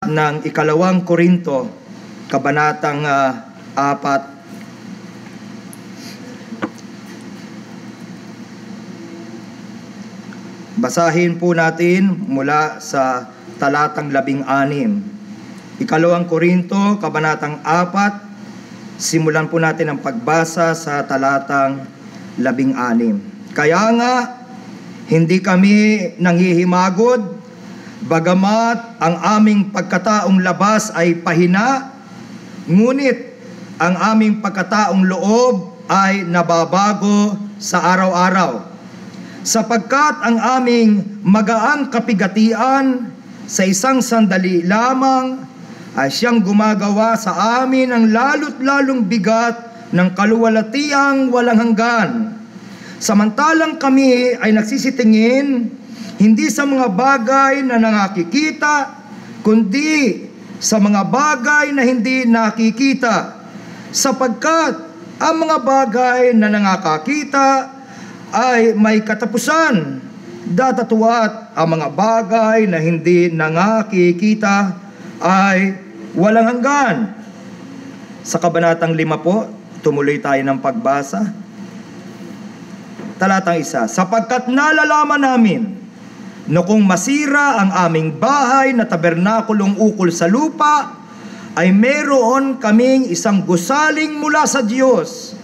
ng ikalawang Korinto, kabanatang 4. Basahin po natin mula sa talatang 16. Ikalawang Korinto, kabanatang 4. Simulan po natin ang pagbasa sa talatang 16. Kaya nga, hindi kami nanghihimagod, bagamat ang aming pagkataong labas ay pahina, ngunit ang aming pagkataong loob ay nababago sa araw-araw. Sapagkat ang aming magaang kapigatian sa isang sandali lamang ay siyang gumagawa sa amin ng lalo't lalong bigat ng kaluwalhatiang walang hanggan. Samantalang kami ay nagsisitingin hindi sa mga bagay na nakikita, kundi sa mga bagay na hindi nakikita. Sapagkat ang mga bagay na nakakita ay may katapusan, datatuat ang mga bagay na hindi nakikita ay walang hanggan. Sa kabanatang 5 po, tumuloy tayo ng pagbasa. Talatang 1, sapagkat nalalaman namin na kung masira ang aming bahay na tabernakulong ukol sa lupa, ay meron kaming isang gusaling mula sa Diyos,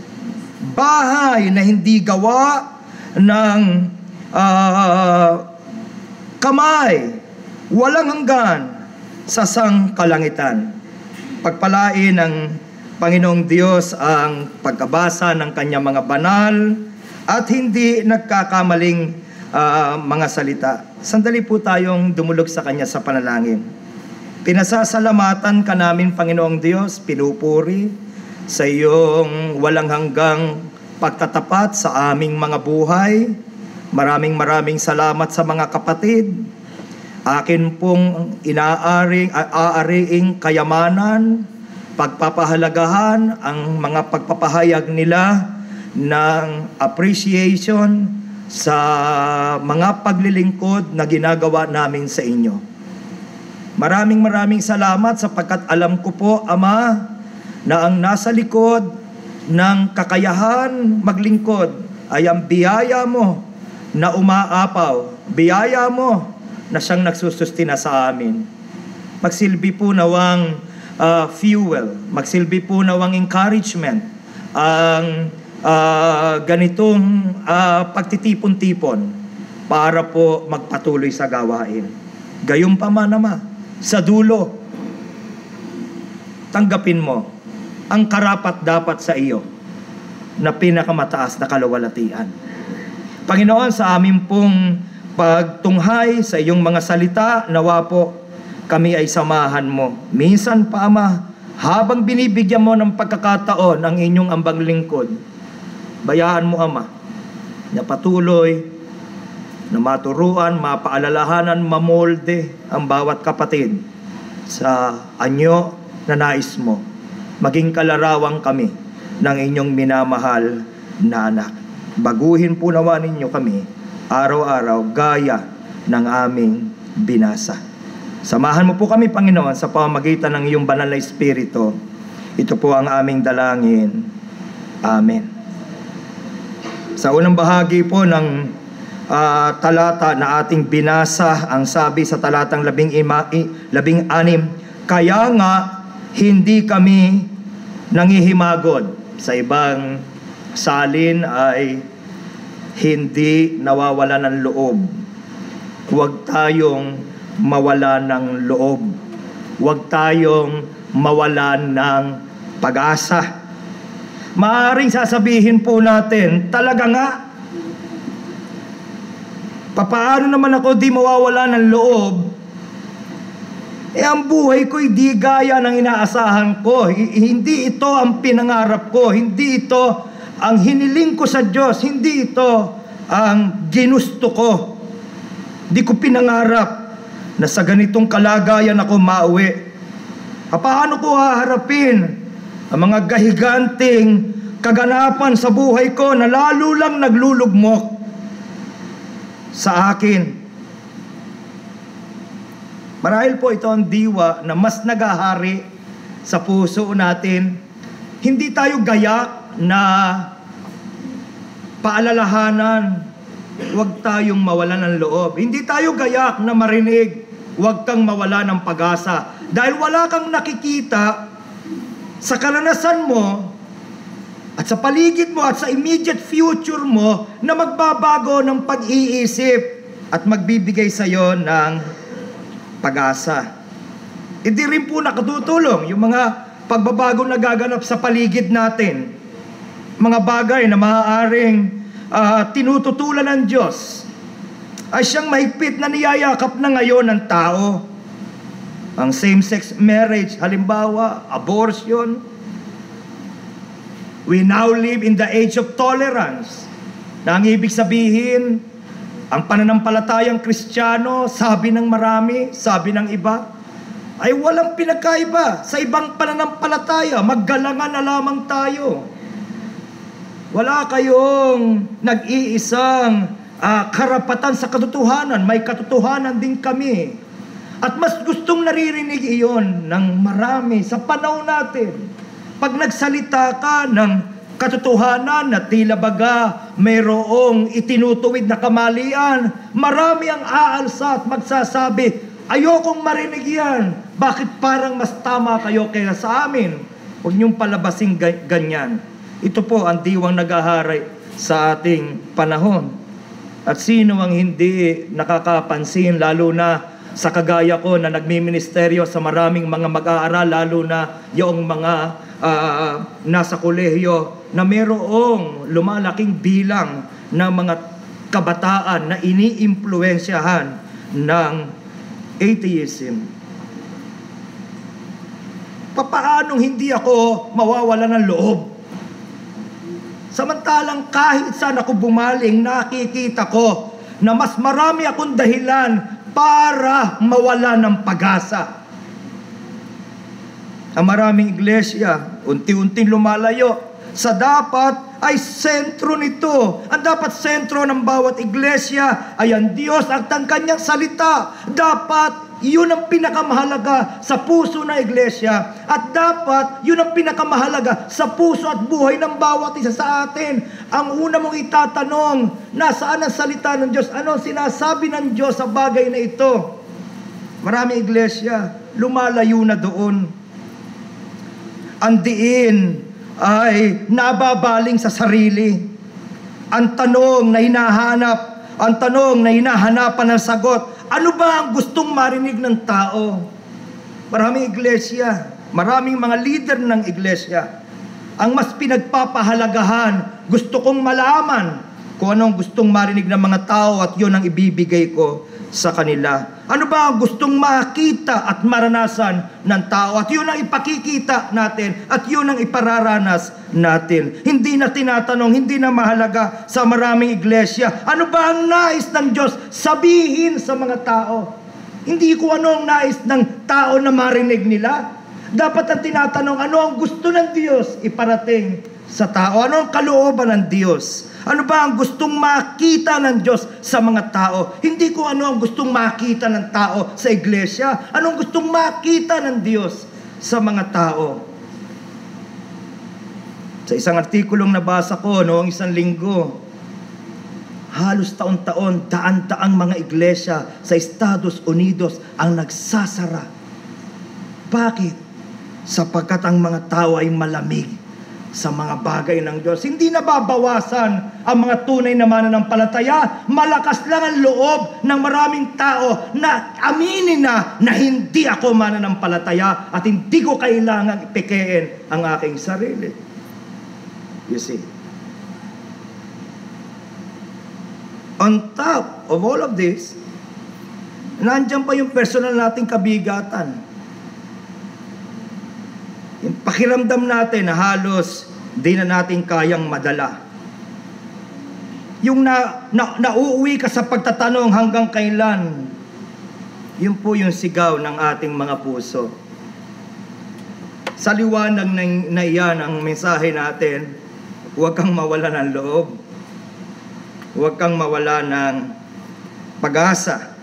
bahay na hindi gawa ng kamay, walang hanggan sa sangkalangitan. Pagpalain ng Panginoong Diyos ang pagkabasa ng kanyang mga banal at hindi nagkakamaling mga salita. Sandali po tayong dumulog sa kanya sa panalangin. Pinasasalamatan ka namin, Panginoong Diyos, pinupuri sa iyong walang hanggang pagtatapat sa aming mga buhay. Maraming salamat sa mga kapatid. Akin pong aariing kayamanan, pagpapahalagahan ang mga pagpapahayag nila ng appreciation sa mga paglilingkod na ginagawa namin sa inyo. Maraming salamat sapagkat alam ko po, Ama, na ang nasa likod ng kakayahan maglingkod ay ang biyaya mo na umaapaw, biyaya mo na siyang nagsusustina sa amin. Magsilbi po nawang fuel, magsilbi po nawang encouragement ang ganitong pagtitipon-tipon para po magpatuloy sa gawain. Gayunpaman, Ama, sa dulo, tanggapin mo ang karapat-dapat sa iyo na pinakamataas na kaluwalhatian. Panginoon, sa amin pong pagtunghay sa iyong mga salita, nawa po kami ay samahan mo. Minsan pa, Ama, habang binibigyan mo ng pagkakataon ang inyong ambang lingkod, bayaan mo, Ama, na patuloy na maturuan, mapaalalahanan, mamolde ang bawat kapatid sa anyo na nais mo. Maging kalarawang kami ng inyong minamahal na anak. Baguhin po nawa ninyo kami araw-araw gaya ng aming binasa. Samahan mo po kami, Panginoon, sa pamamagitan ng iyong banal na Espiritu. Ito po ang aming dalangin. Amen. Sa unang bahagi po ng talata na ating binasa, ang sabi sa talatang 16, kaya nga hindi kami nanghihimagod. Sa ibang salin ay hindi nawawala ng loob. Huwag tayong mawala ng loob. Huwag tayong mawala ng pag-asa. Maaaring sasabihin po natin, talaga nga, papaano naman ako di mawawala ng loob? Ang buhay ko hindi gaya ng inaasahan ko. Hindi ito ang pinangarap ko. Hindi ito ang hiniling ko sa Diyos. Hindi ito ang ginusto ko. Di ko pinangarap na sa ganitong kalagayan ako mauwi. Paano ko haharapin ang mga gahiganting kaganapan sa buhay ko na lalo lang naglulugmok sa akin? Marahil po ito ang diwa na mas nagahari sa puso natin. Hindi tayo gayak na paalalahanan, huwag tayong mawala ng loob. Hindi tayo gayak na marinig, huwag kang mawala ng pag-asa. Dahil wala kang nakikita sa karanasan mo at sa paligid mo at sa immediate future mo na magbabago ng pag-iisip at magbibigay sa iyo ng pag-asa. Hindi rin po nakatutulong yung mga pagbabago na gaganap sa paligid natin. Mga bagay na maaaring tinututulan ng Diyos ay siyang mahigpit na niyayakap na ngayon ng tao. Ang same-sex marriage, halimbawa, abortion. We now live in the age of tolerance. Na ang ibig sabihin, ang pananampalatayang Kristiyano, sabi ng marami, sabi ng iba, ay walang pinagkaiba sa ibang pananampalataya. Maggalangan na lamang tayo. Wala kayong nag-iisang karapatan sa katotohanan. May katotohanan din kami. At mas gustong naririnig iyon ng marami sa panahon natin. Pag nagsalita ka ng katotohanan na tila baga mayroong itinutuwid na kamalian, marami ang aalsa at magsasabi, ayokong marinig yan. Bakit parang mas tama kayo kaya sa amin? Huwag niyong palabasing ganyan. Ito po ang diwang nag-aharay sa ating panahon. At sino ang hindi nakakapansin, lalo na sa kagaya ko na nagmiministeryo sa maraming mga mag-aaral, lalo na yung mga nasa kolehiyo, na mayroong lumalaking bilang ng mga kabataan na iniimpluwensyahan ng atheism. Papaanong hindi ako mawawala ng loob? Samantalang kahit saan ako bumaling, nakikita ko na mas marami akong dahilan para mawala ng pag-asa. Ang maraming iglesia, unti-unting lumalayo sa dapat ay sentro nito. Ang dapat sentro ng bawat iglesia ay ang Diyos at ang kanyang salita. Dapat yun ang pinakamahalaga sa puso ng iglesia. At dapat yun ang pinakamahalaga sa puso at buhay ng bawat isa sa atin. Ang una mong itatanong, nasaan ang salita ng Diyos? Ano ang sinasabi ng Diyos sa bagay na ito? Maraming iglesia, lumalayo na doon. Ang diin ay nababaling sa sarili. Ang tanong na hinahanap, ang tanong na hinahanapan ng sagot, ano ba ang gustong marinig ng tao? Maraming iglesia, maraming mga leader ng iglesia, ang mas pinagpapahalagahan, gusto kong malaman kung anong gustong marinig ng mga tao at yun ang ibibigay ko sa kanila. Ano ba ang gustong makita at maranasan ng tao? At yun ang ipakikita natin at yun ang ipararanas natin. Hindi na tinatanong, hindi na mahalaga sa maraming iglesia. Ano ba ang nais ng Diyos sabihin sa mga tao? Hindi ko ano ang nais ng tao na marinig nila. Dapat ang tinatanong, ano ang gusto ng Diyos iparating sa tao? Ano ang kalooban ng Diyos? Ano ba ang gustong makita ng Diyos sa mga tao? Hindi ko ano ang gustong makita ng tao sa iglesia. Anong gustong makita ng Diyos sa mga tao? Sa isang artikulong nabasa ko noong isang linggo, halos taon-taon, daan-daang mga iglesia sa Estados Unidos ang nagsasara. Bakit? Sapagkat ang mga tao ay malamig sa mga bagay ng Diyos. Hindi nababawasan ang mga tunay na mananampalataya. Malakas lang ang loob ng maraming tao na aminin na hindi ako mananampalataya at hindi ko kailangang ipikein ang aking sarili. You see? On top of all of this, nandiyan pa yung personal nating kabigatan. Yung pakiramdam natin na halos di na natin kayang madala. Yung nauuwi ka sa pagtatanong hanggang kailan, yun po yung sigaw ng ating mga puso. Sa liwanag na iyan ang mensahe natin, huwag kang mawala ng loob. Huwag kang mawala ng pag-asa.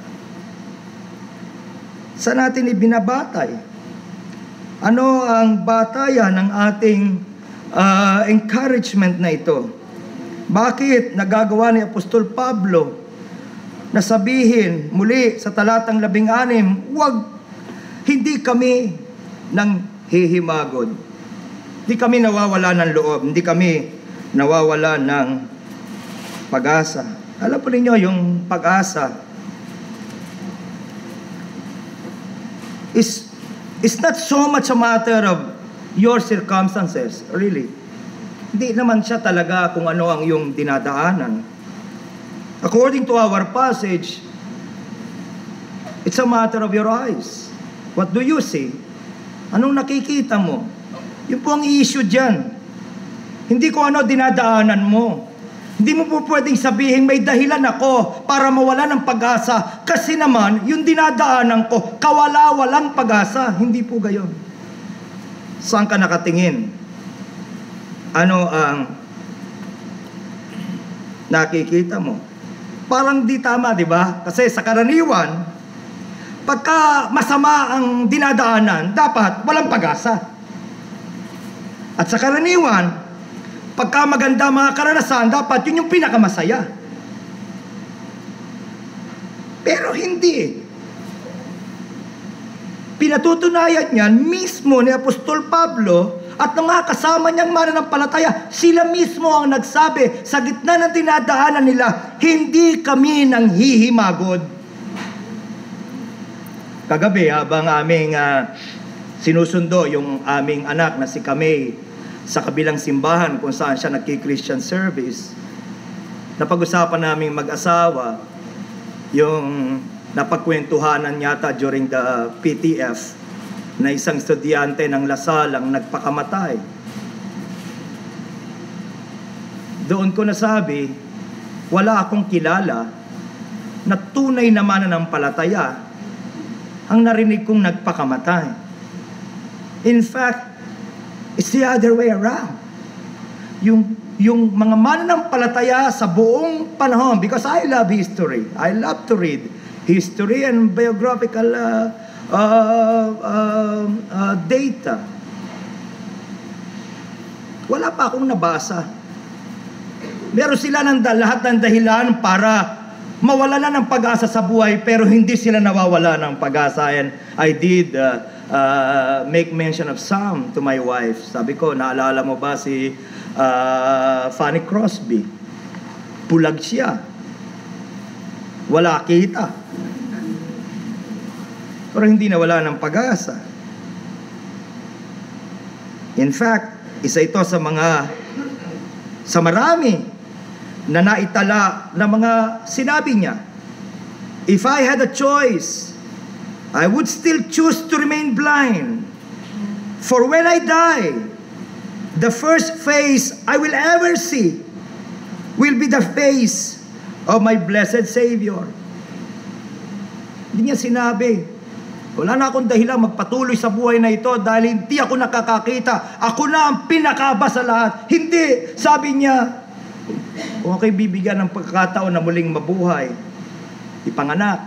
Saan natin ibinabatay? Ano ang batayan ng ating encouragement na ito? Bakit nagagawa ni Apostol Pablo na sabihin muli sa talatang 16, hindi kami nang hihimagod. Hindi kami nawawala ng loob, hindi kami nawawala ng pag-asa. Alam po ninyo, yung pag-asa is not so much a matter of your circumstances, really. Hindi naman siya talaga kung ano ang iyong dinadaanan. According to our passage, it's a matter of your eyes. What do you see? Anong nakikita mo? Yun po ang issue dyan. Hindi ko ano dinadaanan mo. Hindi mo po pwedeng sabihin may dahilan ako para mawala ng pag-asa kasi naman yung dinadaanan ko kawala-walang pag-asa. Hindi po gayon. Saan ka nakatingin? Ano ang nakikita mo? Parang di tama, di ba? Kasi sa karaniwan, pagka masama ang dinadaanan, dapat walang pag-asa. At sa karaniwan, pagka maganda mga karanasan, dapat yun yung pinakamasaya. Pero hindi. Pinatutunayan niyan mismo ni Apostol Pablo at ng mga kasama niyang mananampalataya, sila mismo ang nagsabi sa gitna ng dinadaanan nila, hindi kami nang hihimagod. Kagabi, habang aming sinusundo yung aming anak na si Kamay sa kabilang simbahan kung saan siya nagki-Christian service, napag-usapan naming mag-asawa yung napagkwentuhanan yata during the PTF na isang estudyante ng Lasal ang nagpakamatay. Doon ko nasabi, wala akong kilala na tunay na mananampalataya ang narinig kong nagpakamatay. In fact, it's the other way around. Yung mga mananampalataya sa buong panahon, because I love history. I love to read history and biographical data. Wala pa akong nabasa. Meron sila ng lahat ng dahilan para mawala na ng pag-asa sa buhay, pero hindi sila nawawala ng pag-asa. And I did make mention of some to my wife. Sabi ko, naalala mo ba si Fanny Crosby? Pulag siya. Wala kita. Pero hindi nawala ng pag-asa. In fact, isa ito sa marami na naitala na mga sinabi niya. If I had a choice, I would still choose to remain blind. For when I die, the first face I will ever see will be the face of my blessed Savior. Hindi niya sinabi, wala na akong dahilan magpatuloy sa buhay na ito dahil hindi ako nakakakita. Ako na ang pinakaba sa lahat. Hindi. Sabi niya, kung ako'y bibigyan ng pagkakataon na muling mabuhay, ipanganak,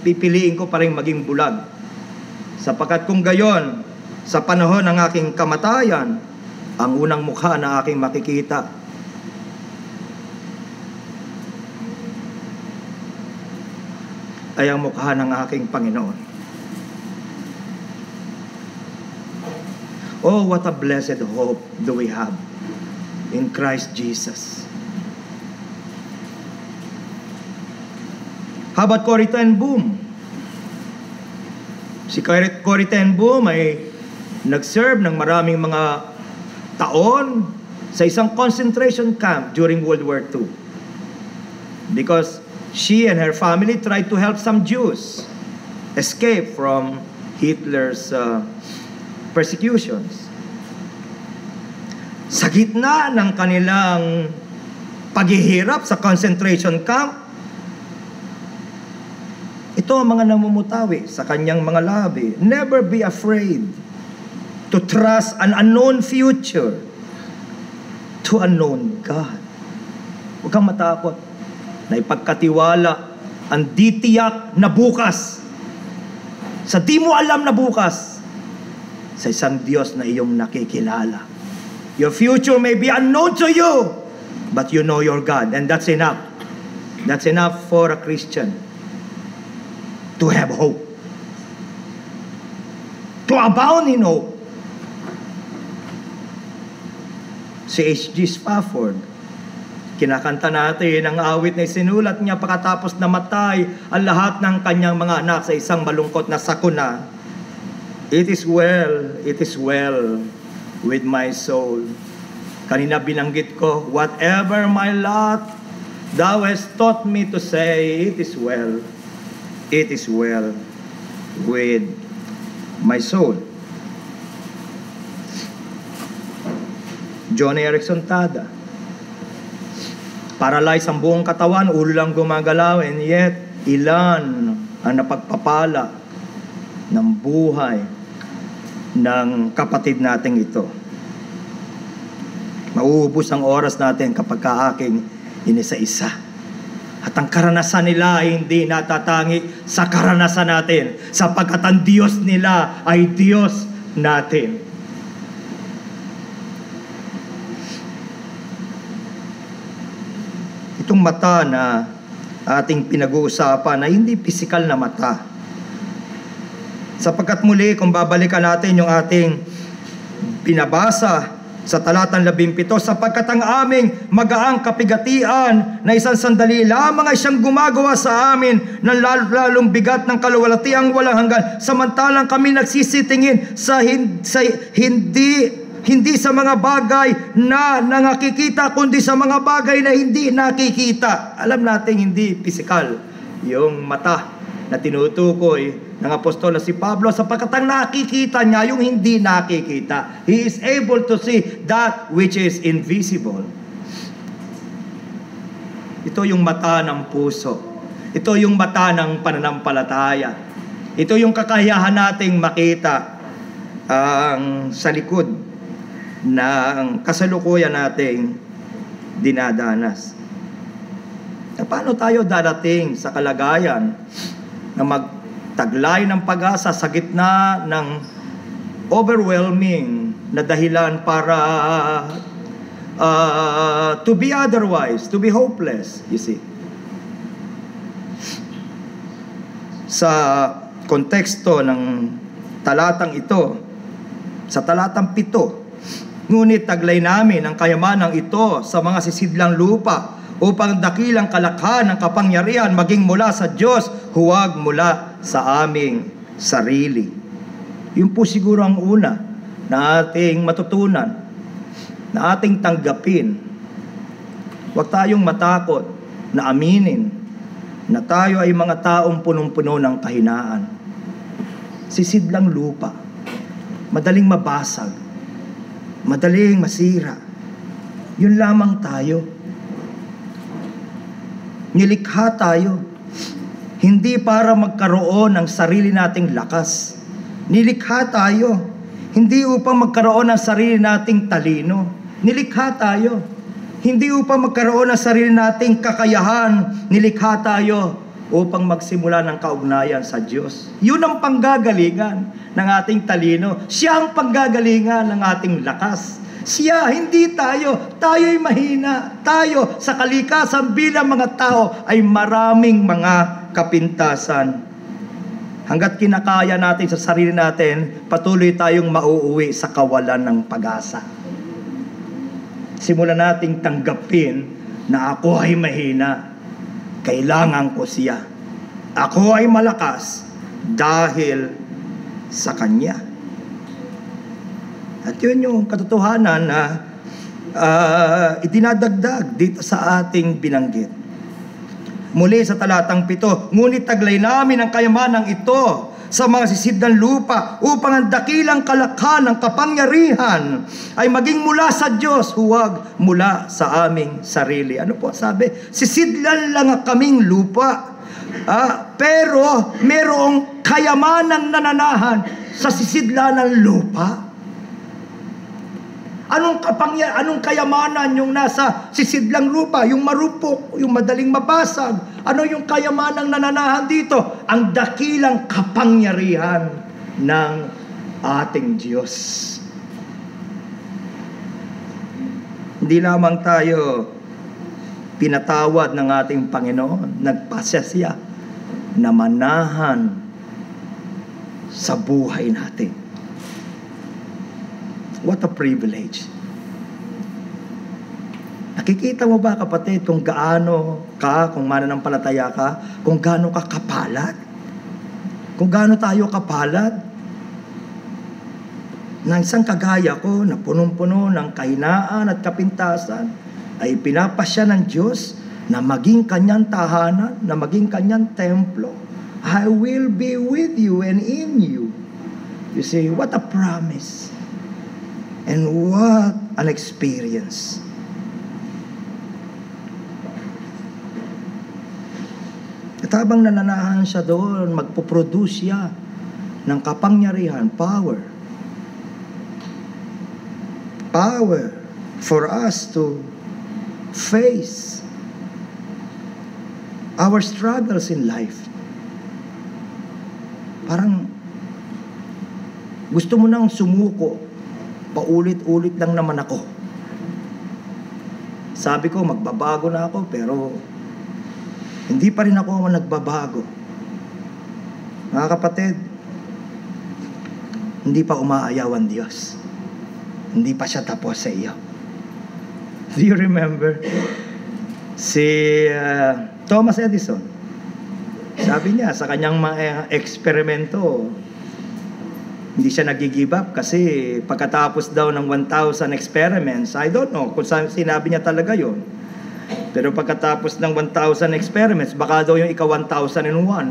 pipiliin ko pa rin maging bulag. Sapagkat kung gayon, sa panahon ng aking kamatayan, ang unang mukha na aking makikita ay ang mukha ng aking Panginoon. Oh, what a blessed hope do we have in Christ Jesus. How about Corrie ten Boom? Si Corrie ten Boom ay nag-serve ng maraming mga taon sa isang concentration camp during World War II. Because she and her family tried to help some Jews escape from Hitler's persecutions. Sa gitna ng kanilang paghihirap sa concentration camp, ito ang mga namumutawi sa kanyang mga labi. Never be afraid to trust an unknown future to a known God. Huwag kang matakot na ipagkatiwala ang ditiyak na bukas sa di mo alam na bukas, sa isang Diyos na iyong nakikilala. Your future may be unknown to you, but you know your God, and that's enough. That's enough for a Christian to have hope, to abound in hope. Si H.G. Spafford, kinakanta natin ang awit na sinulat niya pagkatapos namatay ang lahat ng kanyang mga anak sa isang malungkot na sakuna. It is well with my soul. Kanina binanggit ko, whatever my lot, thou hast taught me to say, it is well with my soul. Johnny Erickson Tada, paralyzed ang buong katawan, ulo lang gumagalaw, and yet, ilan ang napagpapala ng buhay ng kapatid nating ito. Mauubos ang oras natin kapag kaaking inisa-isa. At ang karanasan nila ay hindi natatangi sa karanasan natin, sapagkat ang Diyos nila ay Diyos natin. Itong mata na ating pinag-uusapan ay hindi pisikal na mata. Sapagkat muli, kung babalikan natin yung ating binabasa sa talatang 17, sapagkat ang aming magaang kapigatian na isang sandali lamang ay siyang gumagawa sa amin ng lalong bigat ng kaluwalhatiang walang hanggan, samantalang kami nagsisitingin sa hindi sa mga bagay na nakikita, kundi sa mga bagay na hindi nakikita. Alam natin hindi pisikal yung mata na tinutukoy ng apostol na si Pablo, sapagkat ang nakikita niya yung hindi nakikita. He is able to see that which is invisible. Ito yung mata ng puso. Ito yung mata ng pananampalataya. Ito yung kakayahan nating makita ang sa likod ng kasalukuyan nating dinadanas. Paano tayo darating sa kalagayan na magtaglay ng pag-asa sa gitna ng overwhelming na dahilan para to be otherwise, to be hopeless, you see? Sa konteksto ng talatang ito, sa talatang 7, ngunit taglay namin ang kayamanang ito sa mga sisidlang lupa upang dakilang kalakhan ng kapangyarihan maging mula sa Diyos, huwag mula sa aming sarili. Yun po siguro ang una na ating matutunan, na ating tanggapin. Huwag tayong matakot na aminin na tayo ay mga taong punong-puno ng kahinaan. Sisidlang lupa, madaling mabasag, madaling masira. Yun lamang tayo. Nilikha tayo hindi para magkaroon ng sarili nating lakas. Nilikha tayo hindi upang magkaroon ng sarili nating talino. Nilikha tayo hindi upang magkaroon ng sarili nating kakayahan. Nilikha tayo upang magsimula ng kaugnayan sa Diyos. Yun ang panggagalingan ng ating talino. Siya ang panggagalingan ng ating lakas. Siya, hindi tayo. Tayo'y mahina. Tayo, sa kalikasan bilang mga tao, ay maraming mga kapintasan. Hanggat kinakaya natin sa sarili natin, patuloy tayong mauuwi sa kawalan ng pag-asa. Simulan nating tanggapin na ako ay mahina. Kailangan ko siya. Ako ay malakas dahil sa Kanya. At yun yung katotohanan na idinadagdag dito sa ating binanggit. Muli sa talatang 7, ngunit taglay namin ang kayamanang ito sa mga sisidlang lupa upang ang dakilang kalakhan ng kapangyarihan ay maging mula sa Diyos, huwag mula sa aming sarili. Ano po sabi? Sisidlan lang kaming lupa, pero merong kayamanang nananahan sa sisidlan ng lupa. Anong kayamanan yung nasa sisidlang lupa, yung marupok, yung madaling mabasag? Ano yung kayamanang nananahan dito? Ang dakilang kapangyarihan ng ating Diyos. Hindi lamang tayo pinatawad ng ating Panginoon, nagpasya siya na manahan sa buhay natin. What a privilege. Nakikita mo ba, kapatid, kung gaano ka, kung mananampalataya ka, kung gaano ka kapalad? Kung gaano tayo kapalad? Na isang kagaya ko na punong-puno ng kahinaan at kapintasan ay pinapasya ng Diyos na maging kanyang tahanan, na maging kanyang templo. I will be with you and in you. You see, what a promise. And what an experience. At habang nananahan siya doon, magpuproduce siya ng kapangyarihan, power. Power for us to face our struggles in life. Parang gusto mo nang sumuko, paulit-ulit lang naman ako. Sabi ko, magbabago na ako, pero hindi pa rin ako nagbabago. Mga kapatid, hindi pa umaayaw ang Diyos. Hindi pa siya tapos sa iyo. Do you remember? Si Thomas Edison, sabi niya sa kanyang mga eksperimento, hindi siya nag-give up kasi pagkatapos daw ng 1,000 experiments, I don't know kung sinabi niya talaga yon. Pero pagkatapos ng 1,000 experiments, baka daw yung ika-1001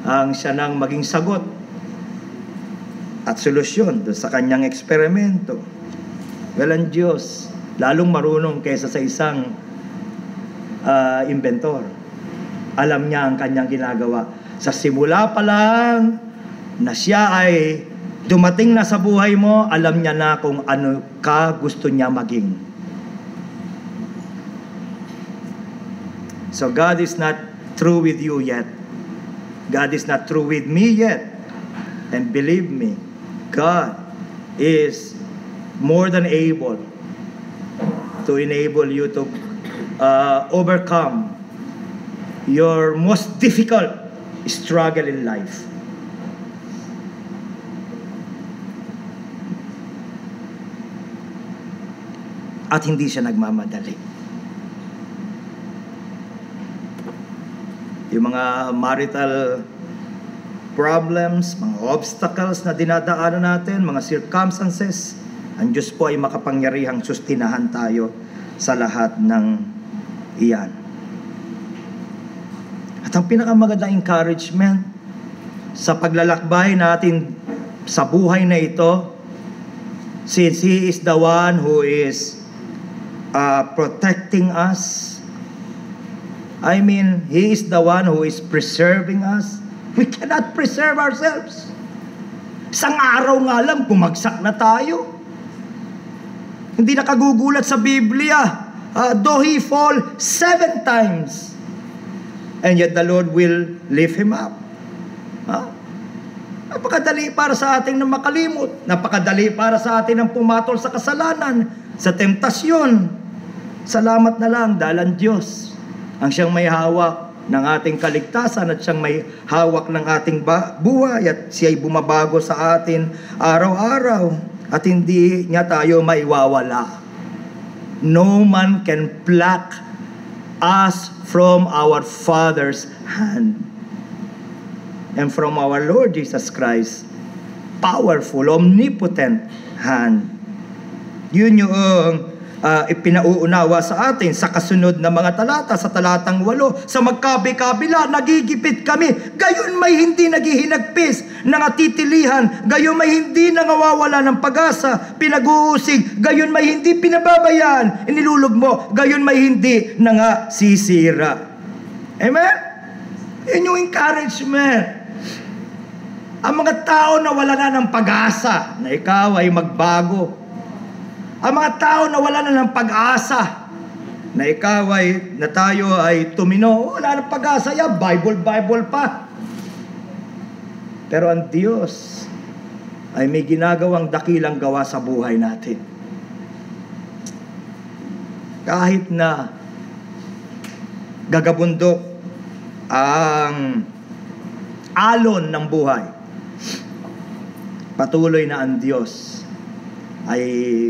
ang siya nang maging sagot at solusyon doon sa kanyang eksperimento. Well, ang Diyos, lalong marunong kaysa sa isang inventor. Alam niya ang kanyang ginagawa. Sa simula pa lang na siya ay dumating na sa buhay mo, alam niya na kung ano ka gusto niya maging. So God is not through with you yet. God is not through with me yet. And believe me, God is more than able to enable you to overcome your most difficult struggle in life. At hindi siya nagmamadali. Yung mga marital problems, mga obstacles na dinadaanan natin, mga circumstances, ang Diyos po ay makapangyarihang sustinahan tayo sa lahat ng iyan. At ang pinakamagandang encouragement sa paglalakbay natin sa buhay na ito, since He is the one who is protecting us, I mean, He is the one who is preserving us. We cannot preserve ourselves. Isang araw nga lang, bumagsak na tayo. Hindi nakagugulat sa Biblia. Though he fall 7 times, and yet the Lord will lift him up. Napakadali para sa ating na makalimot. Napakadali para sa atin ang pumatol sa kasalanan, sa temptasyon. Salamat na lang dahil ang Diyos ang siyang may hawak ng ating kaligtasan at siyang may hawak ng ating buhay at siya'y bumabago sa atin araw-araw at hindi niya tayo maiwawala. No man can pluck us from our Father's hand and from our Lord Jesus Christ powerful, omnipotent hand. Yun yung ipinauunawa sa atin sa kasunod na mga talata, sa talatang 8, sa magkabi-kabila, nagigipit kami, gayon may hindi naghihinagpis, nangatitilihan, gayon may hindi nangawawala ng pag-asa, pinag-uusig, gayon may hindi pinababayaan, inilulog mo, gayon may hindi nangasisira. Amen? Yun yung encouragement. Ang mga tao na wala na ng pag-asa, na ikaw ay magbago, Ang mga tao na wala na ng pag-asa, na tayo ay tumino, wala ng pag-asa yan, Bible pa. Pero ang Diyos ay may ginagawang dakilang gawa sa buhay natin. Kahit na gagabundok ang alon ng buhay, patuloy na ang Diyos ay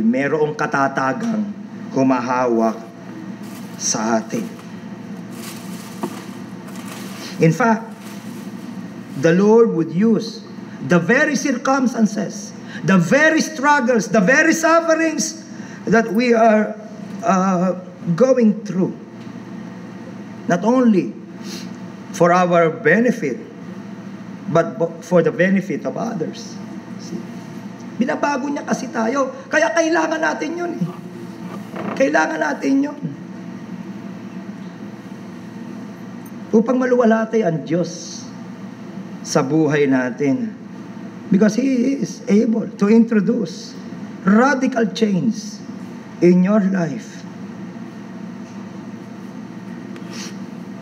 mayroong katatagang humahawak sa atin. In fact, the Lord would use the very circumstances, the very struggles, the very sufferings that we are going through, not only for our benefit, but for the benefit of others. See? Binabago niya kasi tayo. Kaya kailangan natin yun eh. Kailangan natin yun. Upang maluwalhati ang Diyos sa buhay natin. Because He is able to introduce radical change in your life.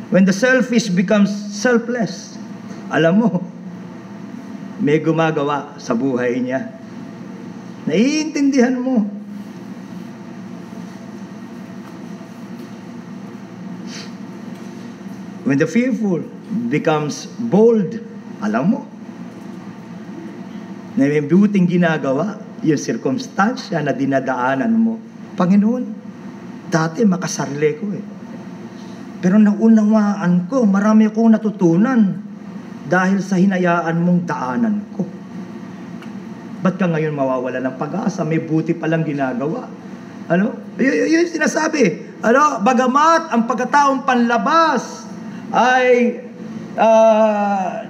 When the selfish becomes selfless, alam mo, may gumagawa sa buhay niya. Naiintindihan mo. When the fearful becomes bold, alam mo, na may buting ginagawa, yung sirkumstansya na dinadaanan mo. Panginoon, dati makasarili ko eh. Pero naunawaan ko, marami akong natutunan dahil sa hinayaan mong daanan ko. Ba't ka ngayon mawawala ng pag-asa? May buti palang ginagawa. Ano? Yun sinasabi. Ano? Bagamat ang pagkataong panlabas ay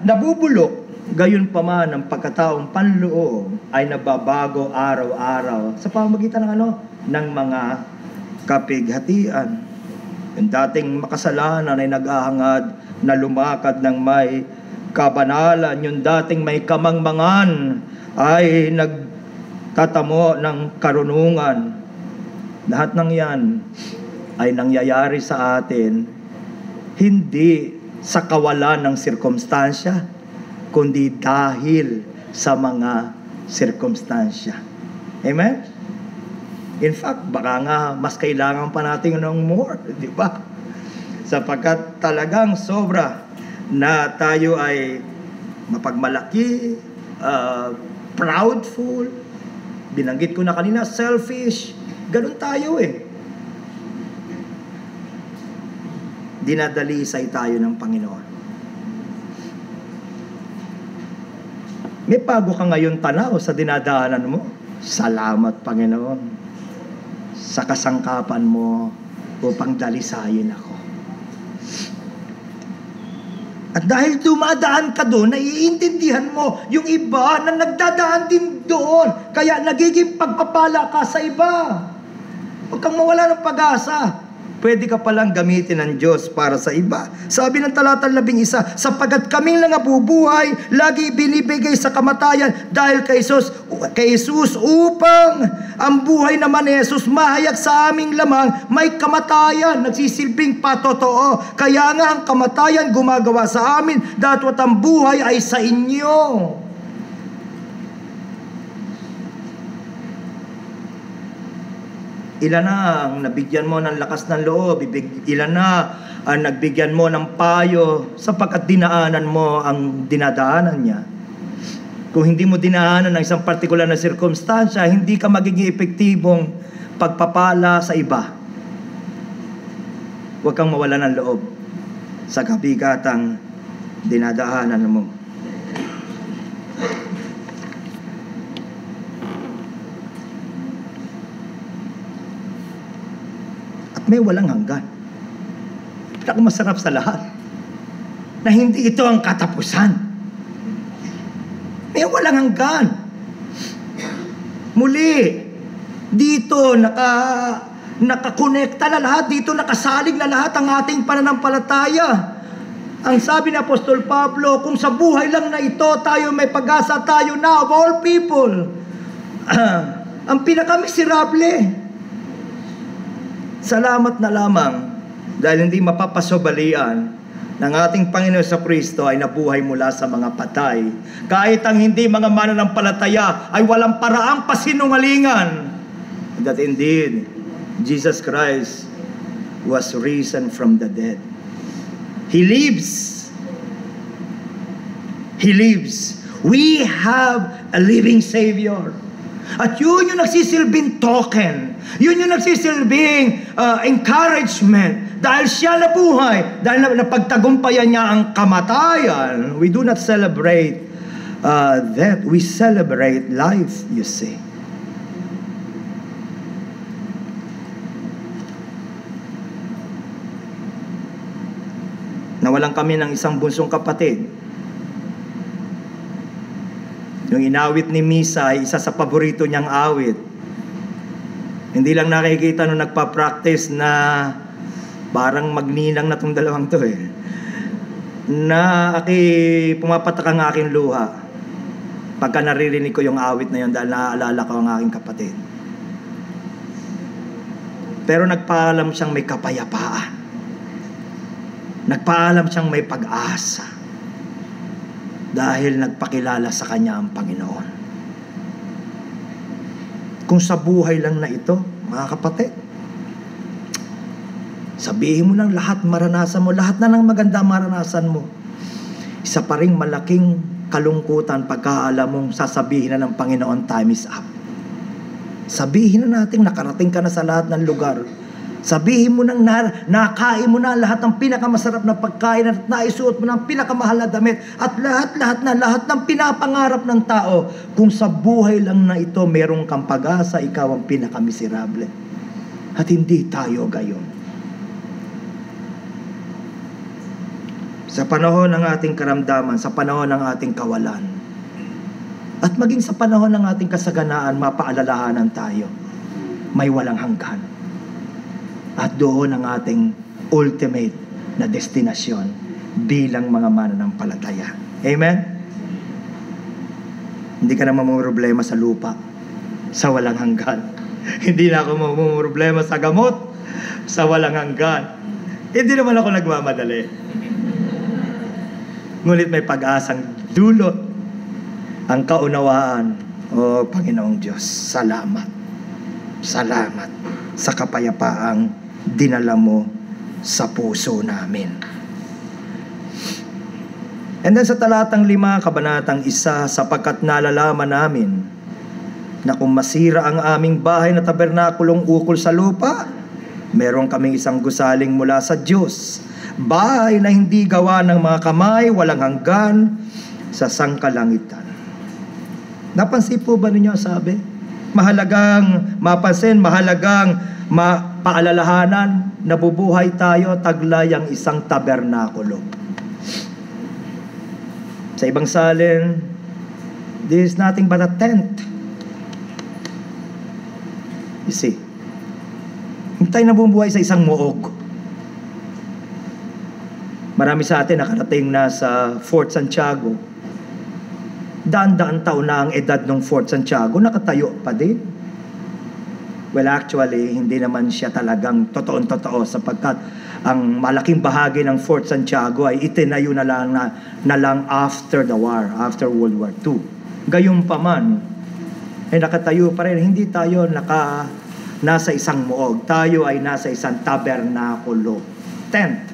nabubulok, gayon pa man ang pagkataong panloob ay nababago araw-araw sa pamamagitan ng ng mga kapighatian. Yung dating makasalanan ay nag-ahangad na lumakad ng may kabanalan. Yung dating may kamangmangan ay nagtatamo ng karunungan. Lahat ng yan ay nangyayari sa atin hindi sa kawalan ng sirkumstansya, kundi dahil sa mga sirkumstansya. Amen? In fact, baka nga mas kailangan pa natin ng more, di ba? Sapagkat talagang sobra na tayo ay mapagmalaki, proudful, binanggit ko na kanina, selfish, ganun tayo eh. Dinadalisay tayo ng Panginoon. May bago ka ngayon tanaw sa dinadaanan mo. Salamat, Panginoon, sa kasangkapan mo upang dalisayin ako. At dahil dumadaan ka doon, naiintindihan mo yung iba na nagdadaan din doon. Kaya nagiging pagpapala ka sa iba. Huwag kang mawala ng pag-asa. Pwede ka palang gamitin ng Diyos para sa iba. Sabi ng talata 11, sapagkat kaming lang nabubuhay, lagi binibigay sa kamatayan dahil kay Jesus upang ang buhay naman ni Jesus mahayag sa aming lamang may kamatayan, nagsisilbing patotoo. Kaya nga ang kamatayan gumagawa sa amin, datwat ang buhay ay sa inyo. Ilan na ang nabigyan mo ng lakas ng loob, ilan na ang nagbigyan mo ng payo sapagkat dinaanan mo ang dinadaanan niya. Kung hindi mo dinaanan ng isang partikular na sirkumstansya, hindi ka magiging epektibong pagpapala sa iba. Huwag kang mawala ng loob sa kabigatang dinadaanan mo. May walang hanggan. Masarap sa lahat na hindi ito ang katapusan. May walang hanggan. Muli, dito nakakonekta na lahat, dito nakasalig na lahat ang ating pananampalataya. Ang sabi ni Apostol Pablo, kung sa buhay lang na ito tayo may pag-asa, tayo na of all people ang pinakamiserable. Salamat na lamang dahil hindi mapapasobalian ng ating Panginoon sa Kristo ay nabuhay mula sa mga patay. Kahit ang hindi mga mananampalataya ay walang paraang pasinungalingan. That indeed, Jesus Christ was risen from the dead. He lives. He lives. We have a living Savior. At yun yung nagsisilbing token. Yun yung nagsisilbing encouragement. Dahil siya nabuhay, dahil napagtagumpayan niya ang kamatayan, we do not celebrate death. We celebrate life, you see. Nawalan kami ng isang bunsong kapatid. Yung inawit ni Misa ay isa sa paborito niyang awit. Hindi lang nakikita nung nagpa-practice na parang magninang na tong dalawang to na pumapatak ang aking luha pagka naririnig ko yung awit na yun dahil naaalala ko ang aking kapatid. Pero nagpaalam siyang may kapayapaan. Nagpaalam siyang may pag-asa dahil nagpakilala sa kanya ang Panginoon. Kung sa buhay lang na ito, mga kapatid, sabihin mo ng lahat, maranasan mo, lahat na ng maganda maranasan mo. Isa pa ring malaking kalungkutan pagkaalam mong sasabihin na ng Panginoon, time is up. Sabihin na natin, nakarating ka na sa lahat ng lugar. Sabihin mo nang nakain mo na lahat ng pinakamasarap na pagkain at naisuot mo ng pinakamahal na damit at lahat ng pinapangarap ng tao. Kung sa buhay lang na ito merong kang pag-asa, ikaw ang pinakamiserable. At hindi tayo gayon. Sa panahon ng ating karamdaman, sa panahon ng ating kawalan, at maging sa panahon ng ating kasaganaan, mapaalalahanan tayo, may walang hanggan. At doon ang ating ultimate na destinasyon bilang mga mananampalataya. Amen? Hindi ka na mamumroblema sa lupa, sa walang hanggan. Hindi na ako mamumroblema sa gamot, sa walang hanggan. Hindi naman ako nagmamadali. Ngunit may pag-asang dulot ang kaunawaan. O Panginoong Diyos, salamat. Salamat sa kapayapaang dinala mo sa puso namin. And then sa talatang 5, kabanatang 1, sapagkat nalalaman namin na kung masira ang aming bahay na tabernakulong ukol sa lupa, meron kaming isang gusaling mula sa Diyos, bahay na hindi gawa ng mga kamay, walang hanggan, sa sangkalangitan. Napansin po ba ninyo sabi? Mahalagang mapansin, mahalagang paalalahanan, nabubuhay tayo taglay ang isang tabernakulo. Sa ibang salin, this is nothing but a tent. You see, hindi tayo nabubuhay sa isang muog. Marami sa atin nakarating na sa Fort Santiago. Daan-daan taon na ang edad ng Fort Santiago, nakatayo pa din. Well, actually, hindi naman siya talagang totoon-totoo sapagkat ang malaking bahagi ng Fort Santiago ay itinayo na lang after the war, after World War II. Gayunpaman, nakatayo pa rin. Hindi tayo nasa isang muog. Tayo ay nasa isang tabernakulo. Tent.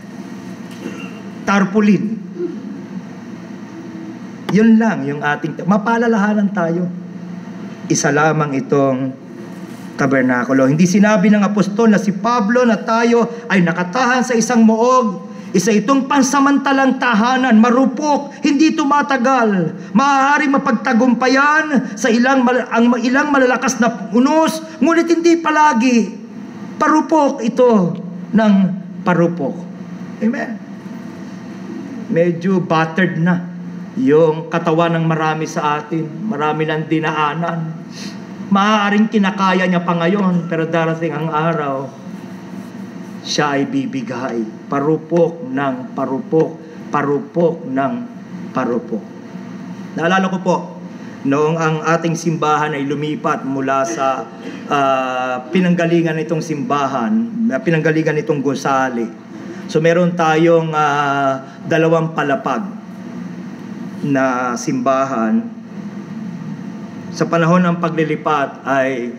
Tarpaulin. Yun lang yung ating mapalalahanan tayo. Isa lamang itong tabernakulo. Hindi sinabi ng apostol na si Pablo na tayo ay nakatahan sa isang muog. Isa itong pansamantalang tahanan, marupok, hindi tumatagal. Maaaring mapagtagumpayan sa ilang malalakas na unos, ngunit hindi palagi. Parupok ito ng parupok. Amen. Medyo battered na yung katawan ng marami sa atin. Marami ng dinaanan. Maaaring kinakaya niya pa ngayon, pero darating ang araw, siya ay bibigay. Parupok ng parupok. Parupok ng parupok. Naalala ko po, noong ang ating simbahan ay lumipat mula sa pinanggalingan nitong simbahan, pinanggalingan nitong gusali. So meron tayong dalawang palapag na simbahan. Sa panahon ng paglilipat ay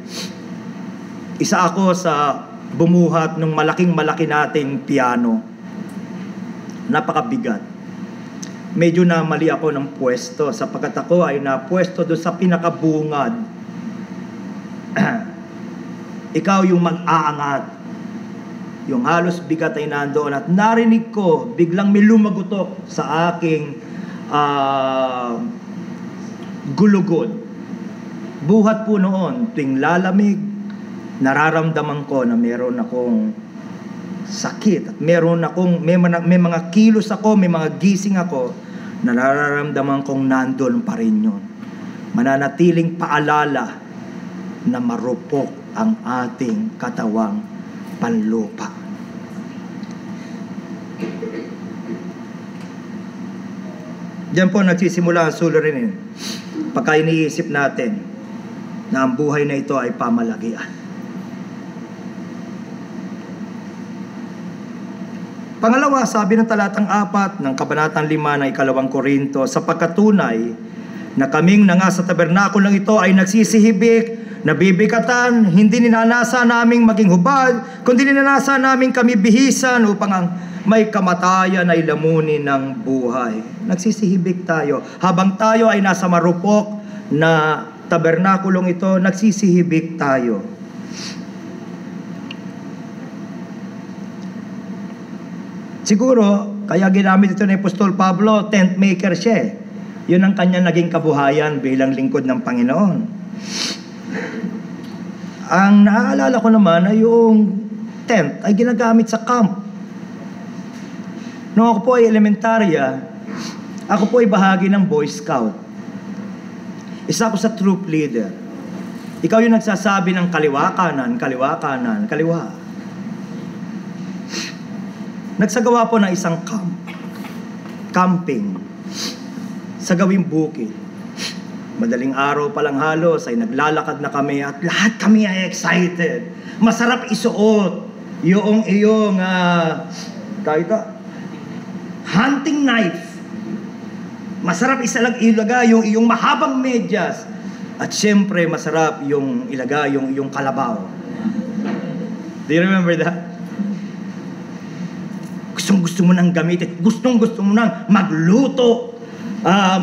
isa ako sa bumuhat ng malaking-malaki nating piano. Napakabigat. Medyo namali ako ng pwesto sapagkat ako ay napwesto doon sa pinakabungad. Ikaw yung mag-aangat. Yung halos bigat ay nandoon at narinig ko, biglang may lumagutok sa aking gulugod. Buhat po noon, tuwing lalamig, nararamdaman ko na meron akong sakit at may mga kilos ako, may mga gising ako na nararamdaman kong nandun pa rin yun. Mananatiling paalala na marupok ang ating katawang panlupa. Diyan po nagsisimula ang suliranin pagka iniisip natin na ang buhay na ito ay pamalagian. Pangalawa, sabi ng talatang 4 ng kabanatang 5 ng 2 Korinto, sa pagkatunay na kaming na nga sa tabernakulong ito ay nagsisihibik, nabibigatan, hindi ninanasa naming maging hubad, kundi ninanasa naming kami bihisan upang ang may kamatayan ay lamunin ng buhay. Nagsisihibik tayo. Habang tayo ay nasa marupok na tabernakulong ito, nagsisihibik tayo. Siguro, kaya ginamit ito ni Apostol Pablo, tent maker siya. Yun ang kanya naging kabuhayan bilang lingkod ng Panginoon. Ang naaalala ko naman ay yung tent ay ginagamit sa camp. Noong ako po ay elementarya, ako po ay bahagi ng Boy Scout. Isa ako sa troop leader. Ikaw yung nagsasabi ng kaliwa, kanan, kaliwa, kanan, kaliwa. Nagsagawa po ng isang camping sa gawing bukid. Madaling araw pa lang halos ay naglalakad na kami at lahat kami ay excited. Masarap isuot yung iyong hunting knife. Masarap ilagay yung iyong mahabang medyas. At syempre masarap yung ilagay yung iyong kalabaw. Do you remember that? Gustong-gusto mo nang gamitin. Gustong-gusto mo nang magluto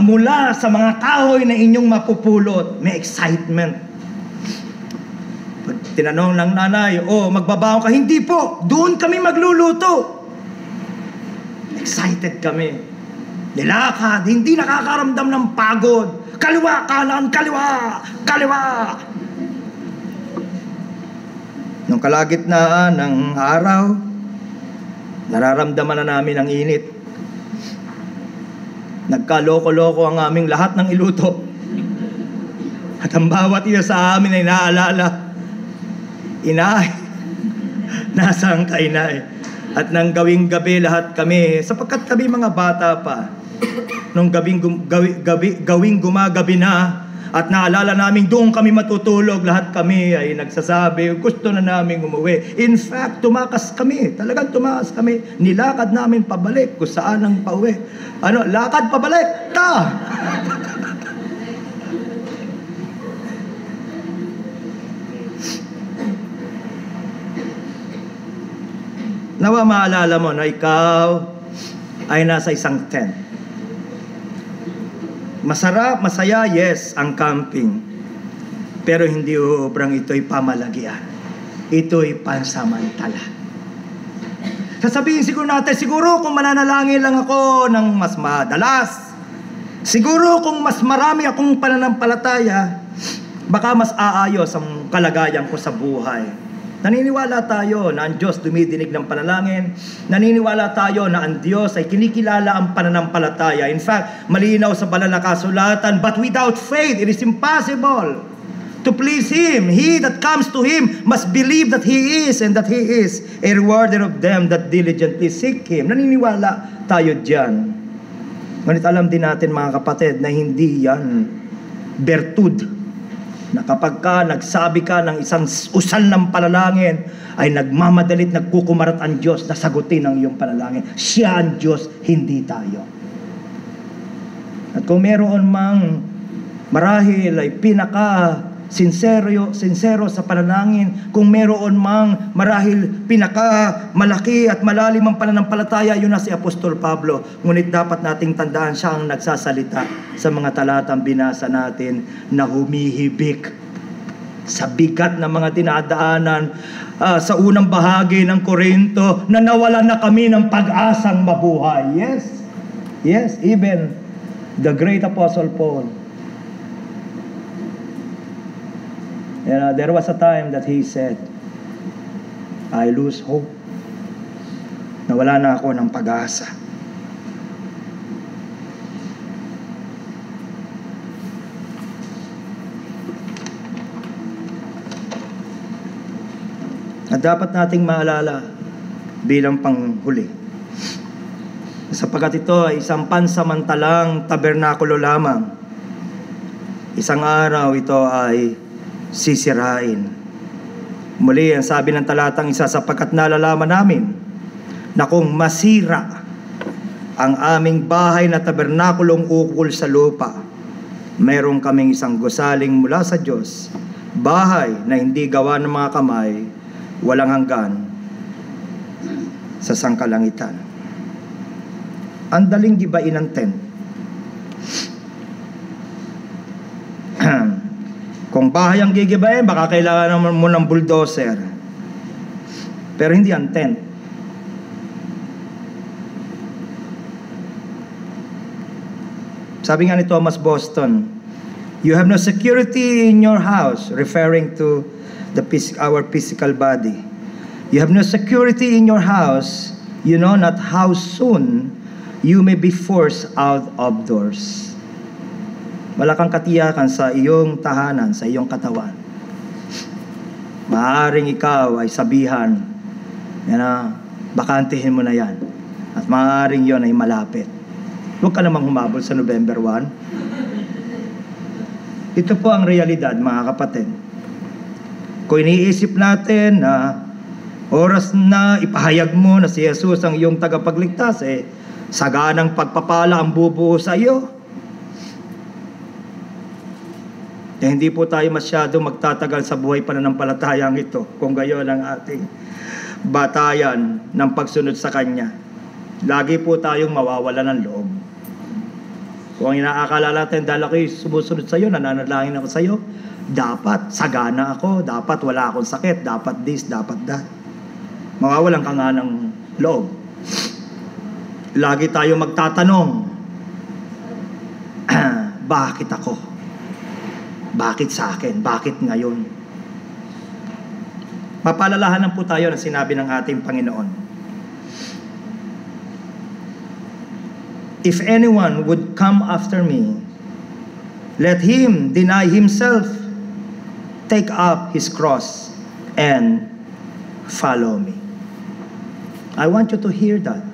mula sa mga kahoy na inyong mapupulot. May excitement. Pag tinanong ng nanay, magbabaon ka? Hindi po. Doon kami magluluto. Excited kami. Nilakad. Hindi nakakaramdam ng pagod. Kaliwa, kanan, kaliwa, kaliwa. Nung kalagitnaan ng araw, nararamdaman na namin ang init. Nagkaloko-loko ang aming lahat ng iluto. At ang bawat isa sa amin ay naaalala. Inay, nasaan ka inay? At nang gawing gabi lahat kami, sapagkat kami mga bata pa, nung gawing gumagabi na, at naalala namin doon kami matutulog, lahat kami ay nagsasabi, gusto na namin umuwi. In fact, tumakas kami. Talagang tumakas kami. Nilakad namin pabalik kung saan ang pauwi. Lakad pabalik! Nawa maalala mo na ikaw ay nasa isang tent. Masarap, masaya, yes, ang camping. Pero hindi obrang ito'y pamalagian. Ito'y pansamantala. Sasabihin siguro natin, siguro kung mananalangin lang ako ng mas madalas, siguro kung mas marami akong pananampalataya, baka mas aayos ang kalagayan ko sa buhay. Naniniwala tayo na ang Diyos dumidinig ng panalangin. Naniniwala tayo na ang Diyos ay kinikilala ang pananampalataya. In fact, malinaw sa banal na kasulatan, but without faith, it is impossible to please Him. He that comes to Him must believe that He is and that He is a rewarder of them that diligently seek Him. Naniniwala tayo dyan. Ngunit alam din natin mga kapatid na hindi yan bertud na kapag ka nagsabi ka ng isang usal ng panalangin, ay nagmamadalit, nagkukumarat ang Diyos na sagutin ang iyong panalangin. Siya ang Diyos, hindi tayo. At kung meron mang marahil ay sincero sa panalangin, kung meron mang marahil malaki at malalim ang pananampalataya, yun na si Apostol Pablo. Ngunit dapat nating tandaan, siya ang nagsasalita sa mga talatang binasa natin na humihibik sa bigat ng mga dinadaanan sa unang bahagi ng Korinto, na nawalan na kami ng pag-asang mabuhay. Yes, even the great Apostle Paul. There was a time that he said, I lose hope. Nawala na ako ng pag-asa. At dapat nating maalala bilang panghuli, sapagkat ito ay isang pansamantalang tabernakulo lamang. Isang araw ito ay sisirain. Muli, ang sabi ng talatang 1, sapagkat nalalaman namin na kung masira ang aming bahay na tabernakulong ukol sa lupa, mayroon kaming isang gusaling mula sa Diyos, bahay na hindi gawa ng mga kamay, walang hanggan sa sangkalangitan. Ang daling gibain ng tent. Kung bahay ang gigibain, baka kailangan mo ng bulldozer. Pero hindi ang tent. Sabi nga ni Thomas Boston, you have no security in your house, referring to our physical body. You have no security in your house. You know not how soon you may be forced out of doors. Wala kang katiyakan sa iyong tahanan, sa iyong katawan. Maaaring ikaw ay sabihan, bakantihin mo na yan. At maaaring yon ay malapit. Huwag ka namang humabol sa November 1. Ito po ang realidad, mga kapatid. Kung iniisip natin na oras na ipahayag mo na si Jesus ang iyong tagapagligtas, saganang pagpapala ang bubuo sa iyo. Hindi po tayo masyado magtatagal sa buhay pananampalatayang ito kung gayon ang ating batayan ng pagsunod sa Kanya. Lagi po tayong mawawala ng loob. Kung inaakala natin, dahil ako'y sumusunod sa iyo, nananalangin ako sa iyo, dapat sagana ako, dapat wala akong sakit, dapat this, dapat that. Mawawalan ka nga ng loob. Lagi tayo magtatanong, bakit ako? Bakit sa akin? Bakit ngayon? Mapalalahanan po tayo ng sinabi ng ating Panginoon. If anyone would come after me, let him deny himself, take up his cross, and follow me. I want you to hear that.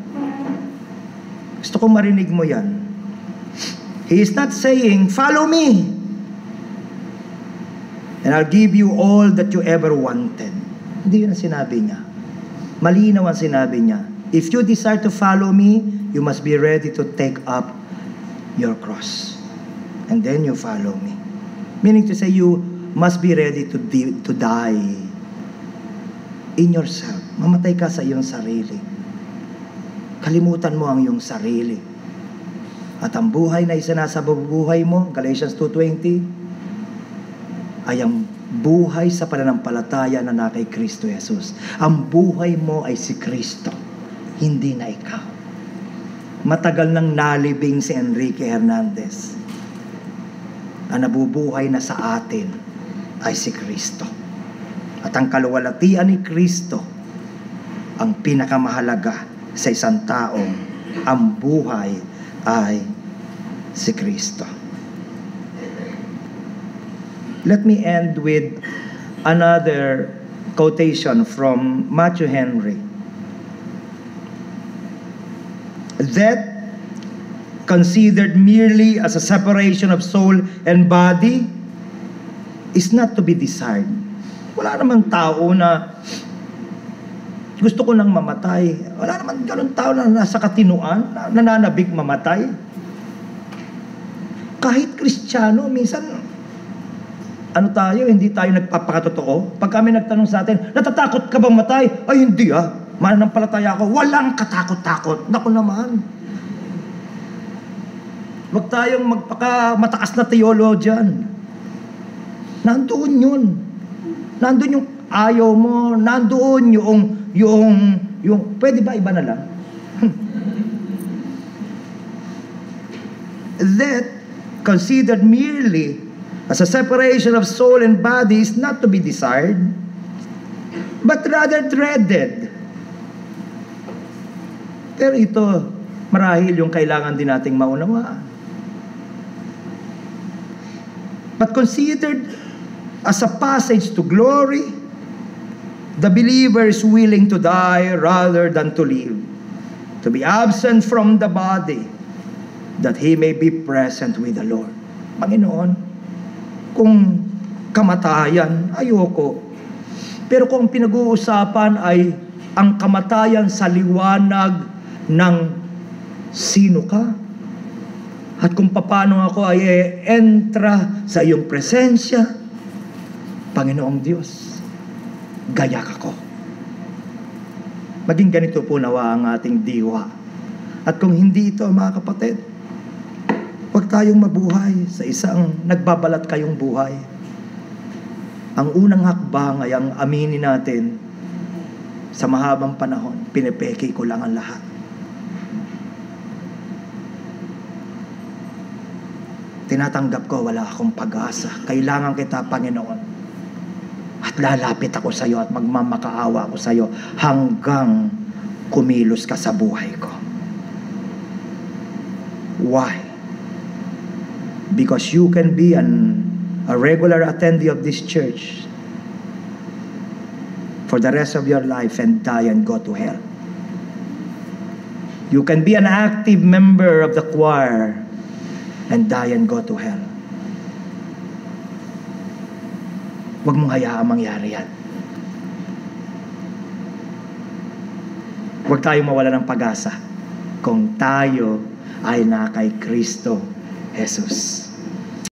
Gusto kong marinig mo yan. He is not saying, follow me, and I'll give you all that you ever wanted. Hindi yun ang sinabi niya. Malinaw ang sinabi niya. If you desire to follow me, you must be ready to take up your cross. And then you follow me. Meaning to say, you must be ready to die in yourself. Mamatay ka sa iyong sarili. Kalimutan mo ang iyong sarili. At ang buhay na isinasa buhay mo, Galatians 2:20, ay ang buhay sa pananampalataya na kay Kristo Jesus. Ang buhay mo ay si Kristo, hindi na ikaw. Matagal nang nalibing si Enrique Hernandez. Ang nabubuhay na sa atin ay si Kristo. At ang kaluwalhatian ni Kristo ang pinakamahalaga sa isang taong ang buhay ay si Kristo. Let me end with another quotation from Matthew Henry. Death considered merely as a separation of soul and body, is not to be desired. Wala namang tao na gusto ko nang mamatay. Wala naman ganun tao na nasa katinuan, na nananabik mamatay. Kahit Kristiyano, minsan, hindi tayo nagpapakatotoo. Pag kami nagtanong sa atin, natatakot ka bang matay? Ay, hindi mananampalataya ako. Walang katakot-takot. Naku naman. Huwag tayong magpaka-mataas na theologian. Nandoon yun. Nandoon yung ayaw mo. Nandoon yung pwede ba iba na lang? That, considered merely as a separation of soul and body, is not to be desired, but rather dreaded. Pero ito, marahil yung kailangan din nating maunawaan. But considered as a passage to glory, the believer is willing to die rather than to live, to be absent from the body, that he may be present with the Lord. Panginoon, kung kamatayan, ayoko. Pero kung pinag-uusapan ay ang kamatayan sa liwanag ng sino ka, at kung paano ako ay entra sa iyong presensya, Panginoong Diyos, gayak ako. Maging ganito po nawa ang ating diwa. At kung hindi ito, mga kapatid, huwag tayong mabuhay sa isang nagbabalat kayong buhay. Ang unang hakbang ay ang aminin natin sa mahabang panahon, pinepeke ko lang ang lahat. Tinatanggap ko, wala akong pag-asa. Kailangan kita, Panginoon. At lalapit ako sa iyo at magmamakaawa ako sa iyo hanggang kumilos ka sa buhay ko. Why? Because you can be a regular attendee of this church for the rest of your life and die and go to hell. You can be an active member of the choir and die and go to hell. Huwag mong hayaang mangyari yan. Huwag tayong mawala ng pag-asa kung tayo ay na kay Kristo Jesus.